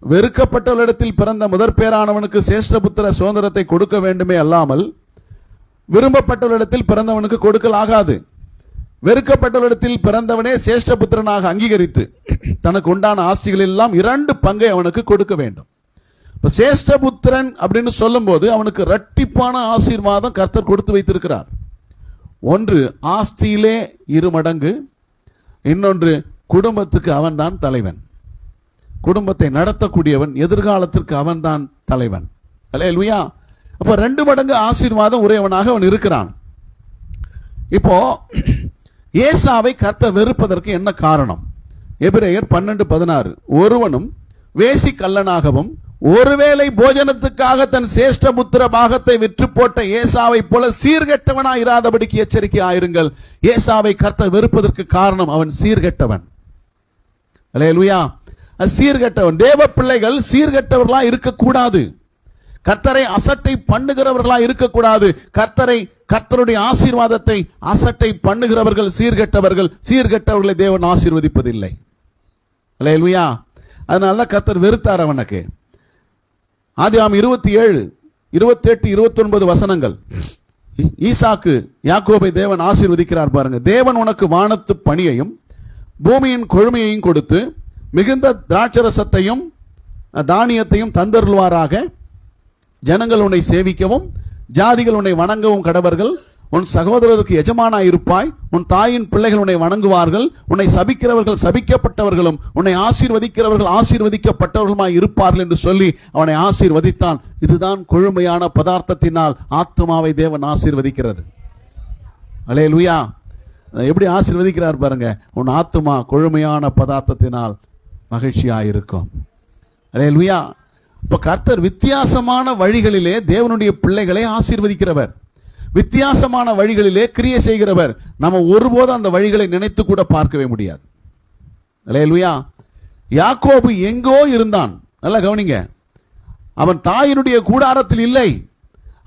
வெறுக்கப்பட்டவரிடத்தில் பிறந்த முதற் பேரானவனுக்கு சேஷ்டபுத்திர சுதந்திரத்தை கொடுக்க வேண்டுமே அல்லாமல் விரும்பப்பட்டவரிடத்தில் பிறந்தவனுக்கு கொடுக்கலாகாது. வெறுக்கப்பட்டவரிடத்தில் பிறந்தவனே சேஷ்டபுத்திரனாக அங்கீகரித்து தனக்கு உண்டான ஆஸ்திகள் எல்லாம் 2 பங்கை அவனுக்கு கொடுக்க வேண்டும். சேஷ்டபுத்திரன் அப்படின்னு சொல்லும் போது அவனுக்கு இரட்டிப்பான ஆசீர்வாதம் கர்த்தர் கொடுத்து வைத்திருக்கிறார். ஒன்று ஆஸ்தியிலே 2 மடங்கு, இன்னொன்று குடும்பத்துக்கு அவன்தான் தலைவன், குடும்பத்தை நடத்தக்கூடியவன், எதிர்காலத்திற்கு அவன்தான் தலைவன். அல்லேலூயா. அப்ப 2 மடங்கு ஆசீர்வாதம் உடையவனாக அவன் இருக்கிறான். இப்போ ஏசாவை கர்த்தர் வெறுப்பதற்கு என்ன காரணம்? எபிரேயர் 12:16 ஒருவனும் வேசி கள்ளனாகவும் ஒருவேளை போஜனத்துக்காக தன் சேஷ்டபுத்திர பாகத்தை விற்று போட்ட ஏசாவை போல சீர்கெட்டவனாய் இராதபடிக்கு எச்சரிக்கையாயிருங்கள். ஏசாவை கர்த்தர் வெறுப்பதற்கு காரணம் அவன் சீர்கெட்டவன். அல்லேலூயா. சீர்கெட்டவன். தேவ பிள்ளைகள் சீர்கெட்டவர்களா இருக்கக்கூடாது. கர்த்தரை அசட்டை பண்ணுகிறவர்களா இருக்கக்கூடாது. கர்த்தருடைய ஆசீர்வாதத்தை அசட்டை பண்ணுகிறவர்கள் சீர்கெட்டவர்கள். சீர்கெட்டவர்களை தேவன் ஆசீர்வதிப்பதில்லை. அல்லேலூயா. அதனாலதான் கர்த்தர் வெறுத்தார் அவனுக்கு. ஆதியாகமம் 27:28-29 வசனங்கள். ஈசாக்கு யாக்கோபை தேவன் ஆசீர்வதிக்கிறார் பாருங்க. தேவன் உனக்கு வானத்து பனியையும் பூமியின் கொழுமையையும் கொடுத்து மிகுந்த திராட்சரசத்தையும் தானியத்தையும் தந்தருள்வாராக. ஜனங்கள் உன்னை சேவிக்கவும் ஜாதிகள் உன்னை வணங்கவும் கடவர்கள். உன் சகோதரருக்கு எஜமானாய் இருப்பாய். உன் தாயின் பிள்ளைகள் உன்னை வணங்குவார்கள். உன்னை சபிக்கிறவர்கள் சபிக்கப்பட்டவர்களும் உன்னை ஆசீர்வதிக்கிறவர்கள் ஆசீர்வதிக்கப்பட்டவர்களுமாய் இருப்பார்கள் என்று சொல்லி அவனை ஆசீர்வதித்தான். இதுதான் கொழுமையான பதார்த்தத்தினால் ஆத்துமாவை தேவன் ஆசீர்வதிக்கிறது. அல்லேலூயா. எப்படி ஆசீர்வதிக்கிறார் பாருங்க. உன் ஆத்துமா கொழுமையான பதார்த்தத்தினால் மகிழ்ச்சியாயிருக்கும். அல்லேலூயா. இப்ப கர்த்தர் வித்தியாசமான வழிகளிலே தேவனுடைய பிள்ளைகளை ஆசீர்வதிக்கிறவர், வித்தியாசமான வழிகளிலே கிரியை செய்கிறவர். நம்ம ஒருபோதும் அந்த வழிகளை நினைத்து கூட பார்க்கவே முடியாது. அல்லேலூயா. யாக்கோபு எங்கோ இருந்தான். நல்லா கவனிங்க. அவன் தாயினுடைய கூடாரத்தில் இல்லை.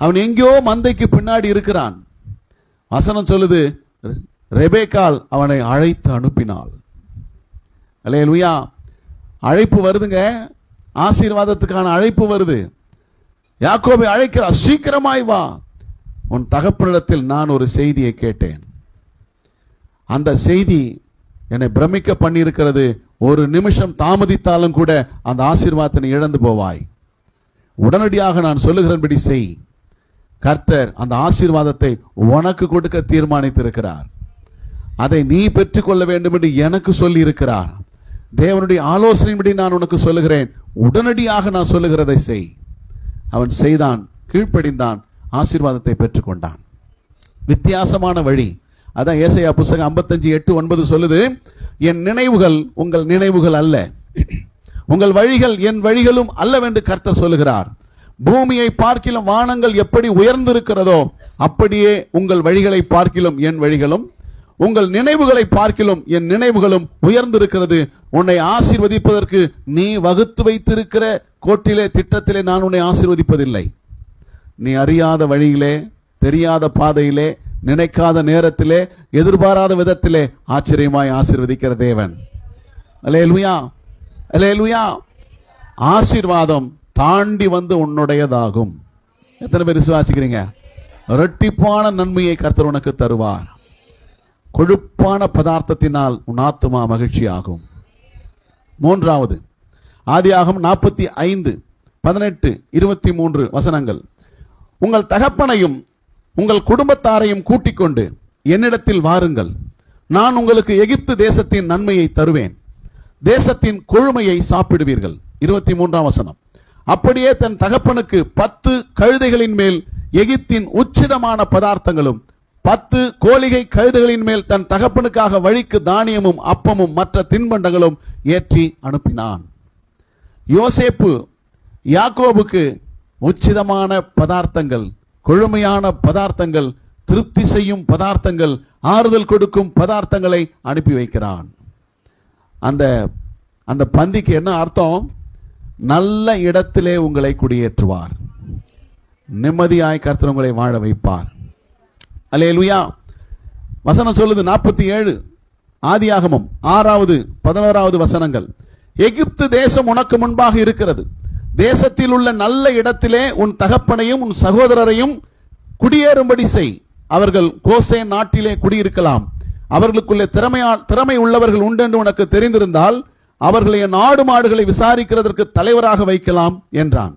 அவன் எங்கோ மந்தைக்கு பின்னாடி இருக்கிறான். வசனம் சொல்லுது, ரெபேக்காள் அவனை அழைத்து அனுப்பினாள். அல்லேலூயா. அழைப்பு வருதுங்க. ஆசீர்வாதத்துக்கான அழைப்பு வருது. யாக்கோபை அழைக்கிறார், சீக்கிரமாய் வா. உன் தகப்பனிடத்தில் நான் ஒரு செய்தியை கேட்டேன். அந்த செய்தி என்னை பிரமிக்க பண்ணியிருக்கிறது. ஒரு நிமிஷம் தாமதித்தாலும் கூட அந்த ஆசீர்வாதத்தை இழந்து போவாய். உடனடியாக நான் சொல்லுகிறபடி செய். கர்த்தர் அந்த ஆசீர்வாதத்தை உனக்கு கொடுக்க தீர்மானித்திருக்கிறார். அதை நீ பெற்றுக்கொள்ள வேண்டும் என்று எனக்கு சொல்லி இருக்கிறார். தேவனுடைய ஆலோசனையின்படி நான் உனக்கு சொல்லுகிறேன். உடனடியாக நான் சொல்லுகிறதை செய். அவன் செய்தான், கீழ்ப்படிந்தான், ஆசீர்வாதத்தை பெற்றுக்கொண்டான். வித்தியாசமான வழி. அதான் ஏசாயா புத்தகம் 55:8-9 சொல்லுது, என் நினைவுகள் உங்கள் நினைவுகள் அல்ல, உங்கள் வழிகள் என் வழிகளும் அல்லவென்று கர்த்தர் சொல்லுகிறார். பூமியை பார்க்கிலும் வானங்கள் எப்படி உயர்ந்திருக்கிறதோ அப்படியே உங்கள் வழிகளை பார்க்கிலும் என் வழிகளும் உங்கள் நினைவுகளை பார்க்கிலும் என் நினைவுகளும் உயர்ந்திருக்கிறது. உன்னை ஆசீர்வதிப்பதற்கு நீ வகுத்து வைத்திருக்கிற கோட்டிலே திட்டத்திலே நான் உன்னை ஆசீர்வதிப்பதில்லை. நீ அறியாத வழியிலே, தெரியாத பாதையிலே, நினைக்காத நேரத்திலே, எதிர்பாராத விதத்திலே ஆச்சரியமாய் ஆசீர்வதிக்கிற தேவன். அல்லேலூயா. அல்லேலூயா. ஆசீர்வாதம் தாண்டி வந்து உன்னுடையதாகும். எத்தனை பேர் விசுவாசிக்கிறீங்க? இரட்டிப்பான நன்மையை கர்த்தர் உனக்கு தருவார். கொழுப்பான பதார்த்தத்தினால் உன் ஆத்துமா மகிழ்ச்சியாகும். மூன்றாவது, ஆதியாகமம் 45:18-23 வசனங்கள். உங்கள் தகப்பனையும் உங்கள் குடும்பத்தாரையும் கூட்டிக் கொண்டு என்னிடத்தில் வாருங்கள், நான் உங்களுக்கு எகிப்து தேசத்தின் நன்மையை தருவேன், தேசத்தின் கொழுமையை சாப்பிடுவீர்கள். 23ஆம் வசனம். அப்படியே தன் தகப்பனுக்கு 10 கழுதைகளின் மேல் எகிப்தின் உச்சிதமான பதார்த்தங்களும் 10 கோலிகை கழுதைகளின் மேல் தன் தகப்பனுக்காக வழிக்கு தானியமும் அப்பமும் மற்ற தின்பண்டங்களும் ஏற்றி அனுப்பினான். யோசேப்பு யாக்கோபுக்கு உச்சிதமான பதார்த்தங்கள், கொழுமையான பதார்த்தங்கள், திருப்தி செய்யும் பதார்த்தங்கள், ஆறுதல் கொடுக்கும் பதார்த்தங்களை அனுப்பி வைக்கிறான். அந்த பந்திக்கு என்ன அர்த்தம்? நல்ல இடத்திலே உங்களை குடியேற்றுவார், நிம்மதியாய் கர்த்தர் உங்களை வாழ வைப்பார். அல்லேலூயா. வசனம் சொல்லுது 47 ஆதியாகமம் 6வது 11வது வசனங்கள். எகிப்து தேசம் உனக்கு முன்பாக இருக்கிறது, தேசத்தில் உள்ள நல்ல இடத்திலே உன் தகப்பனையும் உன் சகோதரரையும் குடியேறும்படி செய். அவர்கள் கோசேன் நாட்டிலே குடியிருக்கலாம். அவர்களுக்குள்ளே திறமை உள்ளவர்கள் உண்டென்று உனக்கு தெரிந்திருந்தால் அவர்களை என் ஆடு மாடுகளை விசாரிக்கிறதற்கு தலைவராக வைக்கலாம் என்றான்.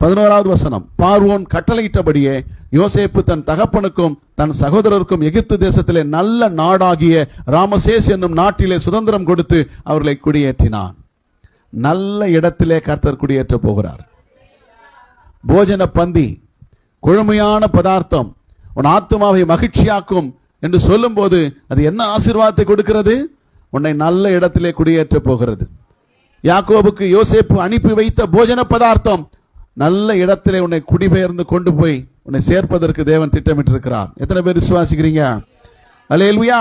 11வது வசனம். பார்வோன் கட்டளையிட்டபடியே யோசேப்பு தன் தகப்பனுக்கும் தன் சகோதரருக்கும் எகிப்து தேசத்திலே நல்ல நாடாகிய ராமசேஸ் என்னும் நாட்டிலே சுதந்திரம் கொடுத்து அவர்களை குடியேற்றினான். நல்ல இடத்திலே கர்த்தர் குடியேற்ற போகிறார். போஜன பந்தி, கொழுமையான பதார்த்தம் உன் ஆத்துமாவை மகிழ்ச்சியாக்கும் என்று சொல்லும் போது அது என்ன ஆசீர்வாதத்தை கொடுக்கிறது? உன்னை நல்ல இடத்திலே குடியேற்ற போகிறது. யாக்கோபுக்கு யோசேப்பு அனுப்பி வைத்த போஜன பதார்த்தம் நல்ல இடத்திலே உன்னை குடிபெயர்ந்து கொண்டு போய் உன்னை சேர்ப்பதற்கு தேவன் திட்டமிட்டிருக்கிறார். எத்தனை பேர் விசுவாசிக்கிறீங்க? அல்லேலூயா.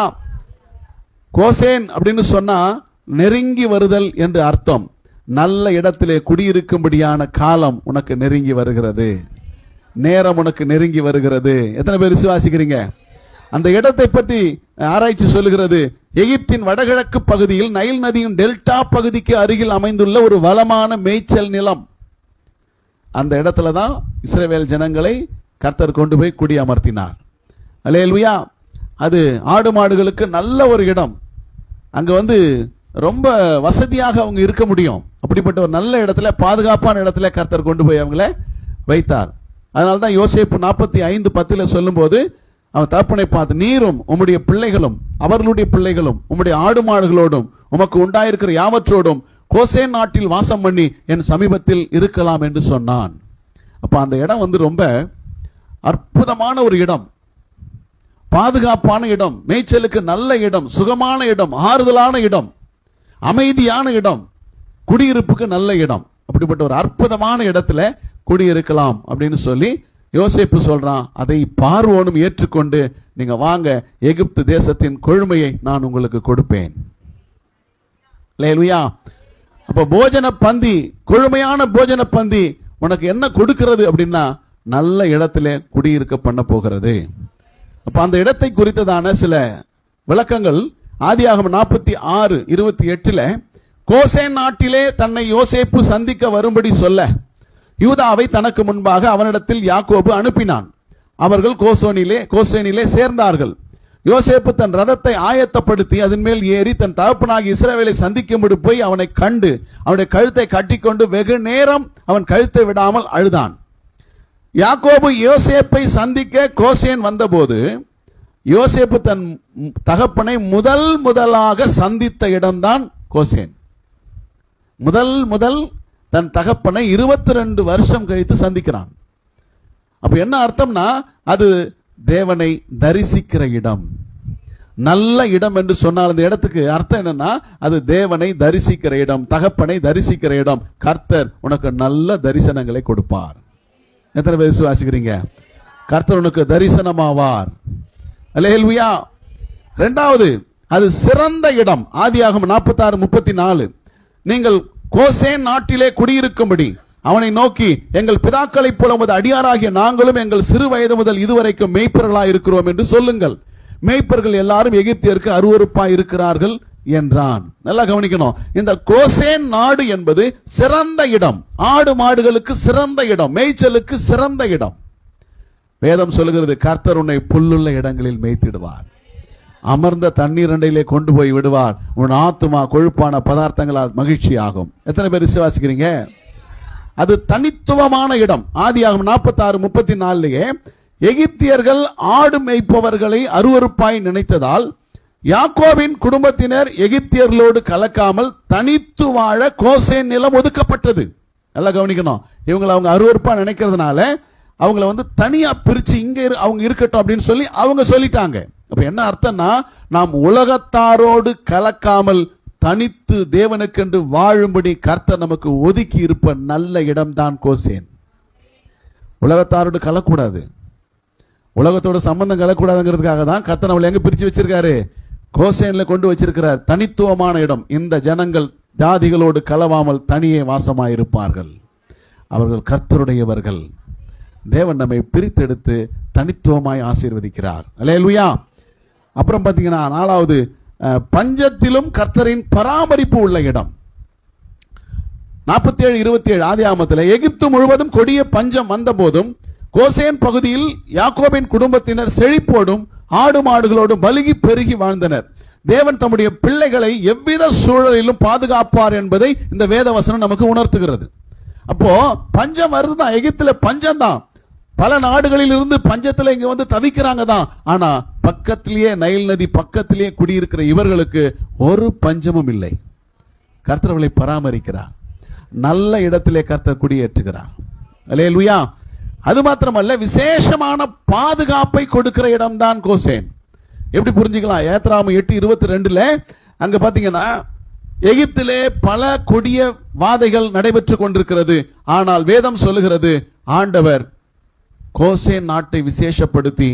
கோசேன் அப்படின்னு சொன்னா நெருங்கி வருதல் என்று அர்த்தம். நல்ல இடத்திலே குடியிருக்கும்படியான காலம் உனக்கு நெருங்கி வருகிறது, நேரம் உனக்கு நெருங்கி வருகிறது. எத்தனை பேர் விசுவாசிக்கிறீங்க? அந்த இடத்தை பற்றி ஆராய்ச்சி சொல்லுகிறது. எகிப்தின் வடகிழக்கு பகுதியில் நைல் நதியின் டெல்டா பகுதிக்கு அருகில் அமைந்துள்ள ஒரு வளமான மேய்ச்சல் நிலம். அந்த இடத்துல தான் இஸ்ரவேல் ஜனங்களை கர்த்தர் கொண்டு போய் குடியமர்த்தினார். அல்லேலூயா. அது ஆடு மாடுகளுக்கு நல்ல ஒரு இடம். அங்க ரொம்ப வசதியாக அவங்க இருக்க முடியும். அப்படிப்பட்ட ஒரு நல்ல இடத்துல, பாதுகாப்பான இடத்துல கர்த்தர் கொண்டு போய் அவங்களை வைத்தார். அதனால்தான் யோசேப்பு 45:10 சொல்லும் போது அவன் தகப்பனை பார்த்து, நீரும் உம்முடைய பிள்ளைகளும் அவர்களுடைய பிள்ளைகளும் உம்முடைய ஆடு மாடுகளோடும் உமக்கு உண்டாயிருக்கிற யாவற்றோடும் கோசேன் நாட்டில் வாசம் பண்ணி என் சமீபத்தில் இருக்கலாம் என்று சொன்னான். அப்ப அந்த இடம் ரொம்ப அற்புதமான ஒரு இடம், பாதுகாப்பான இடம், மேய்ச்சலுக்கு நல்ல இடம், சுகமான இடம், ஆறுதலான இடம், அமைதியான இடம், குடியிருப்புக்கு நல்ல இடம். அப்படிப்பட்ட ஒரு அற்புதமான இடத்துல குடியிருக்கலாம் அப்படின்னு சொல்லி யோசேப்பு சொல்றான். அதை பார்வோனும் ஏற்றுக்கொண்டு, நீங்க வாங்க, எகிப்து தேசத்தின் கொழுமையை நான் உங்களுக்கு கொடுப்பேன். அல்லேலூயா. அப்ப போஜன பந்தி, கொழுமையான போஜன பந்தி உனக்கு என்ன கொடுக்கிறது அப்படின்னா நல்ல இடத்துல குடியிருக்க பண்ண போகிறது. அப்ப அந்த இடத்தை குறித்ததான சில விளக்கங்கள் ஆதியாகமம் 46:28 கோசேன் நாட்டிலே தன்னை யோசேப்பு சந்திக்க வரும்படி சொல்ல யூதாவை தனக்கு முன்பாக அவனிடத்தில் யாக்கோபு அனுப்பினான். அவர்கள் கோசேனிலே சேர்ந்தார்கள். யோசேப்பு தன் ரதத்தை ஆயத்தப்படுத்தி அதன் மேல் ஏறி தன் தகப்பனாகி இஸ்ரவேலை சந்திக்கும்படி போய் அவனை கண்டு அவனுடைய கழுத்தை கட்டிக்கொண்டு வெகு நேரம் அவன் கழுத்தை விடாமல் அழுதான். யாக்கோபு யோசேப்பை சந்திக்க கோசேன் வந்தபோது யோசேப்பு தன் தகப்பனை முதலாக சந்தித்த இடம்தான் கோசேன். முதல் தன் தகப்பனை 22 வருஷம் கழித்து சந்திக்கிறான். அப்ப என்ன அர்த்தம்னா அது தேவனை தரிசிக்கிற இடம், நல்ல இடம் என்று சொன்னால் அந்த இடத்துக்கு அர்த்தம் என்னன்னா அது தேவனை தரிசிக்கிற இடம், தகப்பனை தரிசிக்கிற இடம். கர்த்தர் உனக்கு நல்ல தரிசனங்களை கொடுப்பார். எத்தனை பேர் விசுவாசிக்கிறீங்க? கர்த்தர் உனக்கு தரிசனமாவார். அல்லேலூயா. இரண்டாவது, அது சிறந்த இடம். ஆதியாகமம் 46:34 நீங்கள் கோசேன் நாட்டிலே குடியிருக்கும்படி அவனை நோக்கி, எங்கள் பிதாக்களைப் போல உமது அடியாராகிய நாங்களும் எங்கள் சிறு வயது முதல் இதுவரைக்கும் மேய்ப்பர்களாய் இருக்கிறோம் என்று சொல்லுங்கள். மேய்ப்பர்கள் எல்லாரும் எகிப்தியருக்கு அருவருப்பாய் இருக்கிறார்கள் என்றான். நல்லா கவனிக்கணும். இந்த கோசேன் நாடு என்பது சிறந்த இடம், ஆடு மாடுகளுக்கு சிறந்த இடம், மேய்ச்சலுக்கு சிறந்த இடம். வேதம் சொல்லுகிறது, கர்த்தர் உன்னை புல்லுள்ள இடங்களில் மேய்த்திடுவார், அமர்ந்த தண்ணீர் அண்டையிலே கொண்டு போய் விடுவார், உன் ஆத்துமா கொழுப்பான பதார்த்தங்களால் மகிழ்ச்சி ஆகும். எத்தனை பேர் விசுவாசிக்கிறீங்க? அது தனித்துவமான இடம். ஆதியாகமம் 46:34 எகிப்தியர்கள் ஆடு மேய்ப்பவர்களை அருவருப்பாய் நினைத்ததால் யாக்கோபின் குடும்பத்தினர் எகிப்தியர்களோடு கலக்காமல் தனித்து வாழ கோசேன் நிலம் ஒதுக்கப்பட்டது. நல்லா கவனிக்கணும். இவங்களை அவங்க அருவருப்பா நினைக்கிறதுனால அவங்கள தனியா பிரிச்சு இங்க அவங்க இருக்கட்டும் அப்படின்னு சொல்லி அவங்க சொல்லிட்டாங்க. அப்ப என்ன அர்த்தம்னா, நாம் உலகத்தாரோடு கலக்காமல் தனித்து தேவனுக்கென்று வாழும்படி கர்த்தர் நமக்கு ஒதுக்கி இருப்ப நல்ல இடம்தான் கோசேன். உலகத்தாரோடு கலக்கூடாது, உலகத்தோட சம்பந்தம் கலக்கூடாதுங்கிறதுக்காக தான் கர்த்தர் நம்மளை எங்க பிரிச்சு வச்சிருக்காரு, கோசேன்ல கொண்டு வச்சிருக்கிறார். தனித்துவமான இடம். இந்த ஜனங்கள் ஜாதிகளோடு கலவாமல் தனியே வாசமாயிருப்பார்கள். அவர்கள் கர்த்தருடையவர்கள். தேவன் நம்மை பிரித்தெடுத்து தனித்துவமாய் ஆசீர்வதிக்கிறார். அல்லேலூயா. அப்புறம் பாத்தீங்கன்னா 4வது, பஞ்சத்திலும் கர்த்தரின் பராமரிப்பு உள்ள இடம். 47:27 ஆதியாகமத்தில் எகிப்து முழுவதும் கொடிய பஞ்சம் வந்த போதும் கோசேன் பகுதியில் யாக்கோபின் குடும்பத்தினர் செழிப்போடும் ஆடு மாடுகளோடும் பலுகி பெருகி வாழ்ந்தனர். தேவன் தம்முடைய பிள்ளைகளை எவ்வித சூழலிலும் பாதுகாப்பார் என்பதை இந்த வேதவசனம் நமக்கு உணர்த்துகிறது. அப்போ பஞ்சம் வருதுதான், எகிப்துல பஞ்சம் தான், பல நாடுகளில் இருந்து பஞ்சத்துல இங்க தவிக்கிறாங்க தான். ஆனா பக்கத்திலேயே நைல் நதி பக்கத்திலேயே குடியிருக்கிற இவர்களுக்கு ஒரு பஞ்சமும் இல்லை. கர்த்தர்களை பராமரிக்கிறார். நல்ல இடத்திலே கர்த்தர் குடியேற்றுகிறார். அல்லேலூயா. அது மாத்திரமல்ல, விசேஷமான பாதுகாப்பை கொடுக்கிற இடம்தான் கோசேன். எப்படி புரிஞ்சுக்கலாம்? யாத்ராகமம் 8:22 அங்க பாத்தீங்கன்னா, எகிப்திலே பல கொடிய வாதைகள் நடைபெற்றுக் கொண்டிருக்கிறது. ஆனால் வேதம் சொல்லுகிறது, ஆண்டவர் கோசேன் நாட்டை விசேஷப்படுத்தி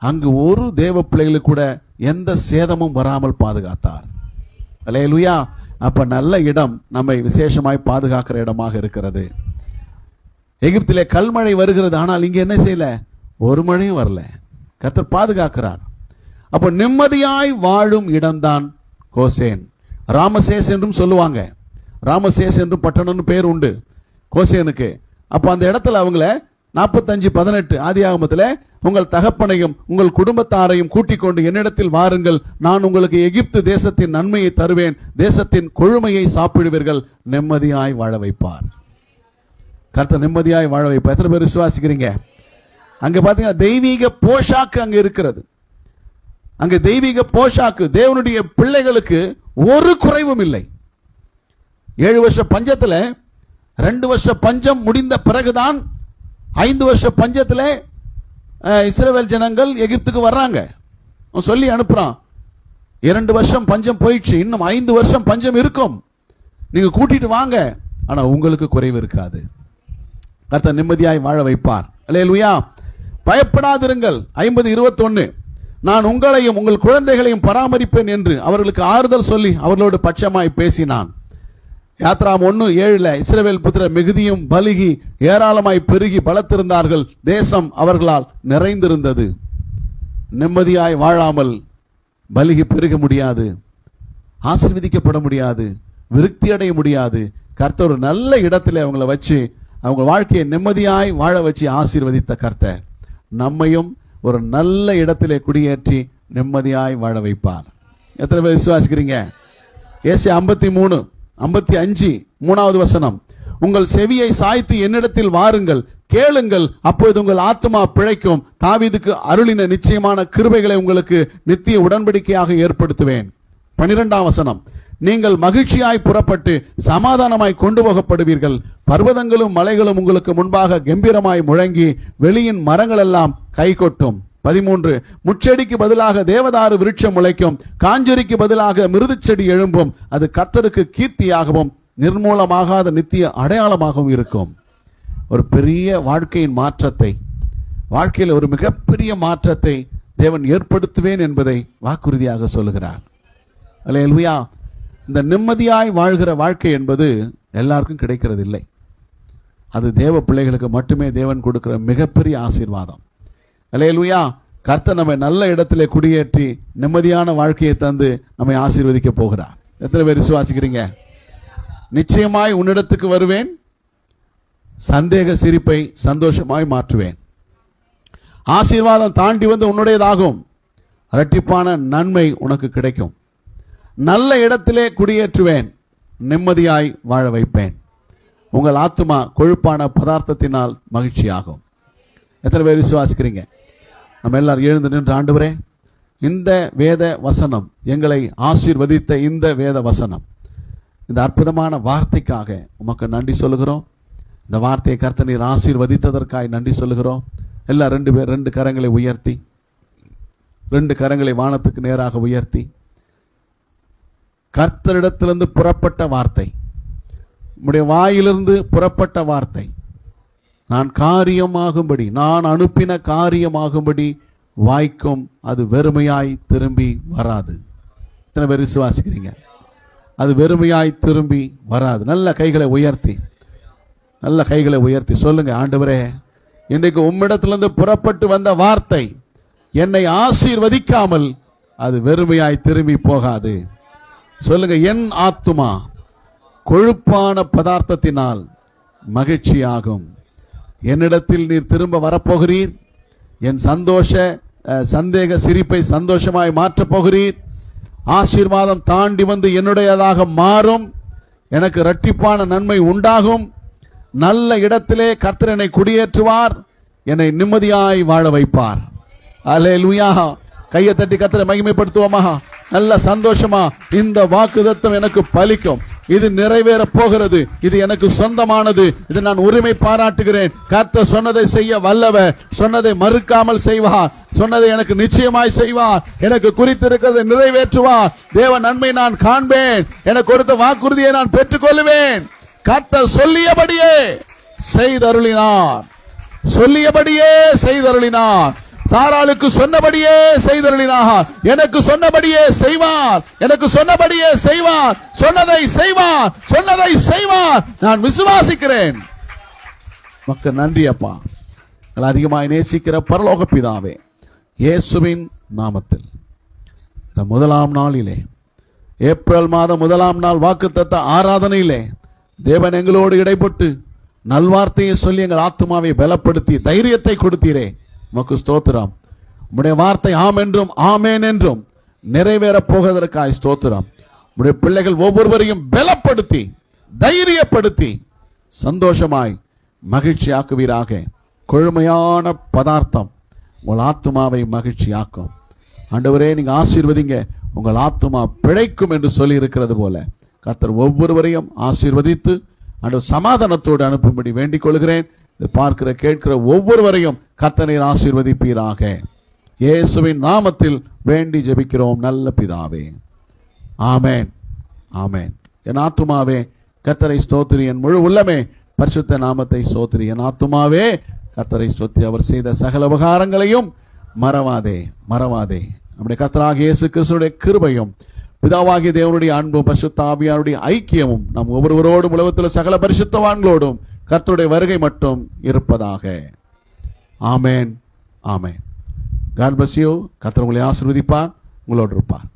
அங்கு ஒரு தேவ பிள்ளைகளுக்கு கூட எந்த சேதமும் வராமல் பாதுகாத்தார். அல்லேலூயா. அப்ப நல்ல இடம் நம்மை விசேஷமாய் பாதுகாக்கிற இடமாக இருக்கிறது. எகிப்திலே கல்மழை வருகிறது, ஆனால் இங்க என்ன செய்யல, ஒரு மழையும் வரல. கர்த்தர் பாதுகாக்கிறார். அப்ப நிம்மதியாய் வாழும் இடம்தான் கோசேன். ராமசேஸ் என்றும் சொல்லுவாங்க. ராமசேஸ் என்று பட்டணம்னு பேர் உண்டு கோசேனுக்கு. அப்ப அந்த இடத்துல அவங்கள 45:18 ஆதியாகமத்தில், உங்கள் தகப்பனையும் உங்கள் குடும்பத்தாரையும் கூட்டிக் கொண்டு என்னிடத்தில் வாருங்கள், நான் உங்களுக்கு எகிப்து தேசத்தின் நன்மையை தருவேன், தேசத்தின் கொழுமையை சாப்பிடுவீர்கள், நிம்மதியாய் வாழ வைப்பார். கர்த்தர் நிம்மதியாய் வாழ வைப்பார். எத்தனை பேர் விசுவாசிக்கிறீங்க? அங்க பாத்தீங்கன்னா தெய்வீக போஷாக்கு அங்க இருக்கிறது. அங்க தெய்வீக போஷாக்கு. தேவனுடைய பிள்ளைகளுக்கு ஒரு குறைவும் இல்லை. 7 வருஷ பஞ்சத்துல 2 வருஷ பஞ்சம் முடிந்த பிறகுதான் 5 வருஷ பஞ்சத்துல இஸ்ரவேல் ஜனங்கள் எகிப்துக்கு வர்றாங்க. சொல்லி அனுப்புறான், 2 வருஷம் பஞ்சம் போயிடுச்சு, இன்னும் 5 வருஷம் பஞ்சம் இருக்கும், நீங்க கூட்டிட்டு வாங்க. ஆனா உங்களுக்கு குறைவு இருக்காது. கர்த்தர் நிம்மதியாய் வாழ வைப்பார். அல்லேலூயா. பயப்படாதிருங்கள். 50:21 நான் உங்களையும் உங்கள் குழந்தைகளையும் பராமரிப்பேன் என்று அவர்களுக்கு ஆறுதல் சொல்லி அவர்களோடு பட்சமாய் பேசினான். யாத்ராகமம் 1:7 இஸ்ரவேல் புத்திரர் மிகுதியும் பலுகி ஏராளமாய் பெருகி பலத்திருந்தார்கள், தேசம் அவர்களால் நிறைந்திருந்தது. நிம்மதியாய் வாழாமல் பலுகி பெருக முடியாது, ஆசீர்வதிக்கப்பட முடியாது, விருத்தி அடைய முடியாது. கர்த்தர் ஒரு நல்ல இடத்துல அவங்களை வச்சு அவங்க வாழ்க்கையை நிம்மதியாய் வாழ வச்சு ஆசீர்வதித்த கர்த்தர் நம்மையும் ஒரு நல்ல இடத்திலே குடியேற்றி நிம்மதியாய் வாழ வைப்பார். எத்தனை பேர் விசுவாசிக்கிறீங்க? ஏசாயா 53:55 3வது வசனம், உங்கள் செவியை சாய்த்து என்னிடத்தில் வாருங்கள், கேளுங்கள், அப்பொழுது உங்கள் ஆத்துமா பிழைக்கும், தாவீதுக்கு அருளின நிச்சயமான கிருபைகளை உங்களுக்கு நித்திய உடன்படிக்கையாக ஏற்படுத்துவேன். 12ஆம் வசனம், நீங்கள் மகிழ்ச்சியாய் புறப்பட்டு சமாதானமாய் கொண்டு போகப்படுவீர்கள், பர்வதங்களும் மலைகளும் உங்களுக்கு முன்பாக கம்பீரமாய் முழங்கி வெளியின் மரங்கள் எல்லாம் கை கொட்டும். 13 முச்செடிக்கு பதிலாக தேவதாரு விருட்சம் முளைக்கும், காஞ்சொரிக்கு பதிலாக மிருதுச் செடி எழும்பும், அது கர்த்தருக்கு கீர்த்தியாகவும் நிர்மூலமாகாத நித்திய அடையாளமாகவும் இருக்கும். ஒரு பெரிய வாழ்க்கையின் மாற்றத்தை, வாழ்க்கையில் ஒரு மிகப்பெரிய மாற்றத்தை தேவன் ஏற்படுத்துவேன் என்பதை வாக்குறுதியாக சொல்லுகிறார். அல்லேலூயா. இந்த நிம்மதியாய் வாழ்கிற வாழ்க்கை என்பது எல்லாருக்கும் கிடைக்கிறது இல்லை. அது தேவ பிள்ளைகளுக்கு மட்டுமே தேவன் கொடுக்கிற மிகப்பெரிய ஆசீர்வாதம். அல்லேலூயா. கர்த்தர் நம்மை நல்ல இடத்திலே குடியேற்றி நிம்மதியான வாழ்க்கையை தந்து நம்மை ஆசீர்வதிக்க போகிறார். எத்தனை பேர் விசுவாசிக்கிறீங்க? நிச்சயமாய் உன்னிடத்துக்கு வருவேன், சந்தேக சிரிப்பை சந்தோஷமாய் மாற்றுவேன், ஆசீர்வாதம் தாண்டி வந்து உன்னுடையதாகும், இரட்டிப்பான நன்மை உனக்கு கிடைக்கும், நல்ல இடத்திலே குடியேற்றுவேன், நிம்மதியாய் வாழ வைப்பேன், உங்கள் ஆத்துமா கொழுப்பான பதார்த்தத்தினால் மகிழ்ச்சியாகும். எத்தனை பேர் விசுவாசிக்கிறீங்க? நம்ம எல்லாரும் எழுந்து நின்று, ஆண்டவரே, இந்த வேத வசனம், எங்களை ஆசீர்வதித்த இந்த வேத வசனம், இந்த அற்புதமான வார்த்தைக்காக உமக்கு நன்றி சொல்லுகிறோம். இந்த வார்த்தையை கர்த்தர் நீர் ஆசீர்வதித்ததற்காக நன்றி சொல்லுகிறோம். எல்லாம் 2 பேர் 2 கரங்களை உயர்த்தி, 2 கரங்களை வானத்துக்கு நேராக உயர்த்தி, கர்த்தரிடத்திலிருந்து புறப்பட்ட வார்த்தை, உம்முடைய வாயிலிருந்து புறப்பட்ட வார்த்தை நான் காரியமாகும்படி, நான் அனுப்பின காரியமாகும்படி வாய்க்கும், அது வெறுமையாய் திரும்பி வராது. எத்தனை பேர் விசுவாசிக்கிறீங்க? அது வெறுமையாய் திரும்பி வராது. நல்ல கைகளை உயர்த்தி, நல்ல கைகளை உயர்த்தி சொல்லுங்க, ஆண்டவரே, இன்றைக்கு உம்மிடத்திலிருந்து புறப்பட்டு வந்த வார்த்தை என்னை ஆசீர்வதிக்காமல் அது வெறுமையாய் திரும்பி போகாது. சொல்லுங்க, என் ஆத்துமா கொழுப்பான பதார்த்தத்தினால் மகிழ்ச்சியாகும். என்னிடத்தில் நீர் திரும்ப வரப்போகிறீர். என் சந்தேக சிரிப்பை சந்தோஷமாய் மாற்றப் போகிறீர். ஆசீர்வாதம் தாண்டி வந்து என்னுடையதாக மாறும். எனக்கு இரட்டிப்பான நன்மை உண்டாகும். நல்ல இடத்திலே கர்த்தர் என்னை குடியேற்றுவார். என்னை நிம்மதியாய் வாழ வைப்பார். அல்லேலூயா. கையை தட்டி கர்த்தரை மகிமைப்படுத்துவோமா? நல்ல சந்தோஷமா இந்த வாக்குத்தத்தம் எனக்கு பலிக்கும். இது நிறைவேற போகிறது. இது எனக்கு சொந்தமானது. இது நான் உரிமை பாராட்டுகிறேன். கர்த்தர் சொன்னதை செய்ய வல்லவர். சொன்னதை மறுக்காமல் செய்வார். சொன்னதை எனக்கு நிச்சயமாய் செய்வார். எனக்கு குறித்திருக்கிறதை நிறைவேற்றுவார். தேவ நன்மை நான் காண்பேன். எனக்கு கொடுத்த வாக்குறுதியை நான் பெற்றுக் கொள்வேன். கர்த்தர் சொல்லியபடியே செய்தருளினார். சொல்லியபடியே செய்தருளினார். சாராளுக்கு சொன்னபடியே செய்தருளினார். எனக்கு சொன்னபடியே செய்வார். எனக்கு சொன்னபடியே செய்வார். சொன்னதை செய்வார். சொன்னதை செய்வார். நான் விசுவாசிக்கிறேன். மக்கள் நன்றி அப்பா. அதிகமாய் நேசிக்கிற பரலோக பிதாவே, இயேசுவின் நாமத்தில் இந்த முதலாம் நாளிலே, ஏப்ரல் மாதம் 1ஆம் நாள் வாக்குத்தத்த ஆராதனையிலே தேவன் எங்களோடு இடைப்பட்டு நல்வார்த்தையை சொல்லி எங்கள் ஆத்துமாவை பலப்படுத்தி தைரியத்தை கொடுத்தீரே, உமக்கு ஸ்தோத்திரம். உம்முடைய வார்த்தை ஆம் என்றும் ஆமேன் என்றும் நிறைவேறப் போவதற்காய் ஸ்தோத்திரம். உம்முடைய பிள்ளைகள் ஒவ்வொருவரையும் பலப்படுத்தி தைரியப்படுத்தி சந்தோஷமாய் மகிழ்ச்சியாக்குவீராக. கொழுமையான பதார்த்தம் உங்கள் ஆத்துமாவை மகிழ்ச்சியாக்கும். ஆண்டவரே, நீங்க ஆசீர்வதிங்க, உங்கள் ஆத்துமா பிழைக்கும் என்று சொல்லி இருக்கிறது போல கர்த்தர் ஒவ்வொருவரையும் ஆசீர்வதித்து ஆண்டவர் சமாதானத்தோடு அனுப்பும்படி வேண்டிக் கொள்கிறேன். பார்க்கிற கேட்கிற ஒவ்வொருவரையும் கர்த்தரை ஆசீர்வதிப்பீராக. இயேசுவின் நாமத்தில் வேண்டி ஜெபிக்கிறோம் நல்ல பிதாவே. ஆமென், ஆமென். என் ஆத்துமாவே கர்த்தரை ஸ்தோத்திரி, என் முழு உள்ளமே பரிசுத்த நாமத்தை ஸ்தோத்திரி. என் ஆத்துமாவே கர்த்தரை ஸ்தோத்திரி, அவர் செய்த சகல உபகாரங்களையும் மறவாதே, மறவாதே. நம்முடைய கர்த்தராகிய இயேசு கிறிஸ்துவின் கிருபையும் பிதாவாகிய தேவனுடைய அன்பும் பரிசுத்த ஆவியானுடைய ஐக்கியமும் நம் ஒவ்வொருவரோடும் உலகத்தில் சகல பரிசுத்தவான்களோடும் கர்த்தருடைய வருகை மட்டும் இருப்பதாக. ஆமென், ஆமென். God bless you. கர்த்தர் உங்களை ஆசீர்வதிப்பார், உங்களோடு இருப்பார்.